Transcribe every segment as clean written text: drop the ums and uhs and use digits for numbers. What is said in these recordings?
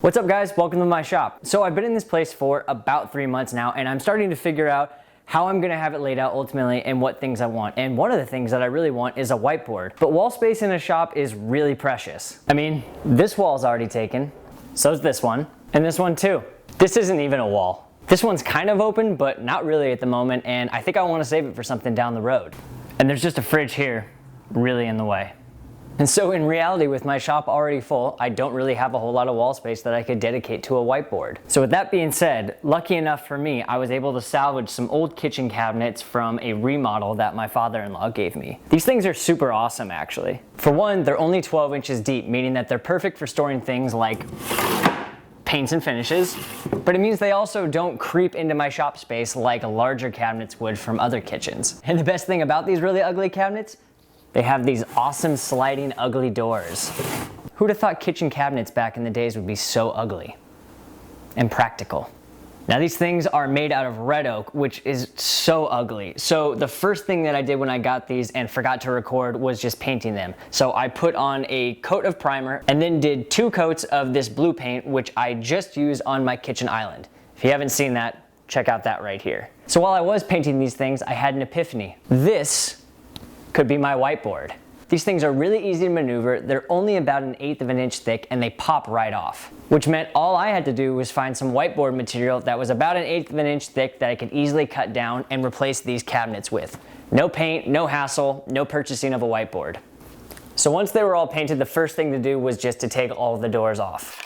What's up guys, welcome to my shop. So I've been in this place for about 3 months now and I'm starting to figure out how I'm gonna have it laid out ultimately and what things I want. And one of the things that I really want is a whiteboard. But wall space in a shop is really precious. I mean, this wall's already taken, so's this one, and this one too. This isn't even a wall. This one's kind of open, but not really at the moment, and I think I wanna save it for something down the road. And there's just a fridge here, really in the way. And so in reality, with my shop already full, I don't really have a whole lot of wall space that I could dedicate to a whiteboard. So with that being said, lucky enough for me, I was able to salvage some old kitchen cabinets from a remodel that my father-in-law gave me. These things are super awesome actually. For one, they're only 12 inches deep, meaning that they're perfect for storing things like paints and finishes, but it means they also don't creep into my shop space like larger cabinets would from other kitchens. And the best thing about these really ugly cabinets, they have these awesome sliding ugly doors. Who'd have thought kitchen cabinets back in the days would be so ugly and practical? Now these things are made out of red oak, which is so ugly. So the first thing that I did when I got these and forgot to record was just painting them. So I put on a coat of primer and then did 2 coats of this blue paint, which I just used on my kitchen island. If you haven't seen that, check out that right here. So while I was painting these things, I had an epiphany. This could be my whiteboard. These things are really easy to maneuver. They're only about 1/8 of an inch thick and they pop right off, which meant all I had to do was find some whiteboard material that was about 1/8 of an inch thick that I could easily cut down and replace these cabinets with. No paint, no hassle, no purchasing of a whiteboard. So once they were all painted, the first thing to do was just to take all of the doors off.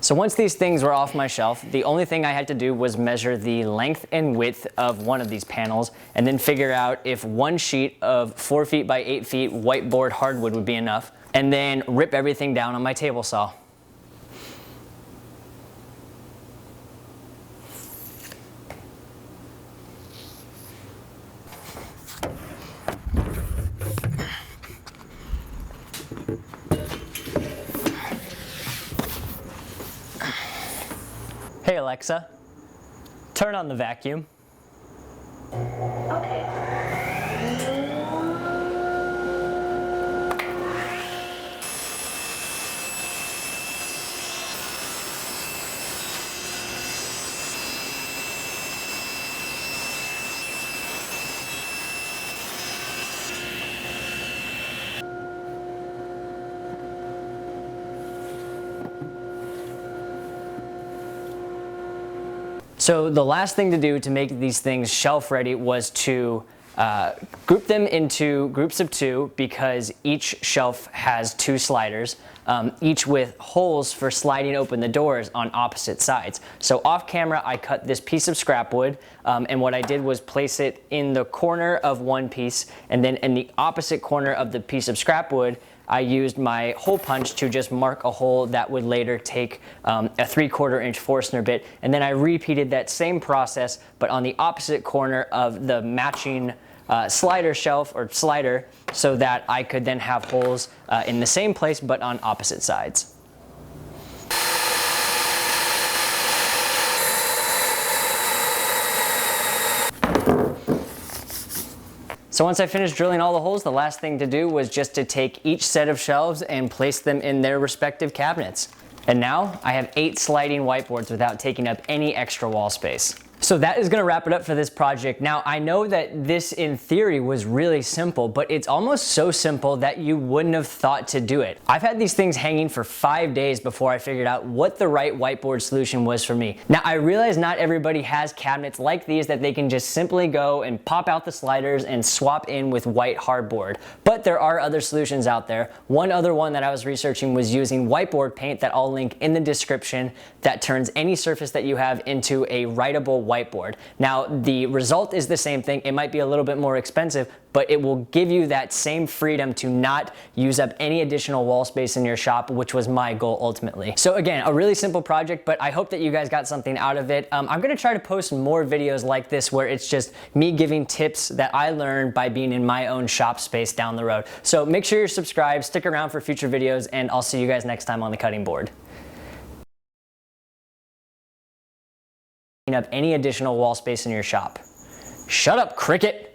So once these things were off my shelf, the only thing I had to do was measure the length and width of one of these panels and then figure out if 1 sheet of 4 feet by 8 feet whiteboard hardwood would be enough, and then rip everything down on my table saw. Hey Alexa, turn on the vacuum. Okay. So the last thing to do to make these things shelf ready was to group them into groups of 2 because each shelf has 2 sliders, each with holes for sliding open the doors on opposite sides. So off camera I cut this piece of scrap wood and what I did was place it in the corner of one piece, and then in the opposite corner of the piece of scrap wood I used my hole punch to just mark a hole that would later take a 3/4 inch Forstner bit, and then I repeated that same process but on the opposite corner of the matching slider shelf or slider so that I could then have holes in the same place but on opposite sides. So once I finished drilling all the holes, the last thing to do was just to take each set of shelves and place them in their respective cabinets. And now I have 8 sliding whiteboards without taking up any extra wall space. So that is gonna wrap it up for this project. Now I know that this in theory was really simple, but it's almost so simple that you wouldn't have thought to do it. I've had these things hanging for 5 days before I figured out what the right whiteboard solution was for me. Now I realize not everybody has cabinets like these that they can just simply go and pop out the sliders and swap in with white hardboard, but there are other solutions out there. One other one that I was researching was using whiteboard paint that I'll link in the description that turns any surface that you have into a writable whiteboard. Now the result is the same thing. It might be a little bit more expensive, but it will give you that same freedom to not use up any additional wall space in your shop, which was my goal ultimately. So again, a really simple project, but I hope that you guys got something out of it. I'm gonna try to post more videos like this where it's just me giving tips that I learned by being in my own shop space down the road. So make sure you're subscribed, stick around for future videos, and I'll see you guys next time on the cutting board. Up any additional wall space in your shop. Shut up, Cricket.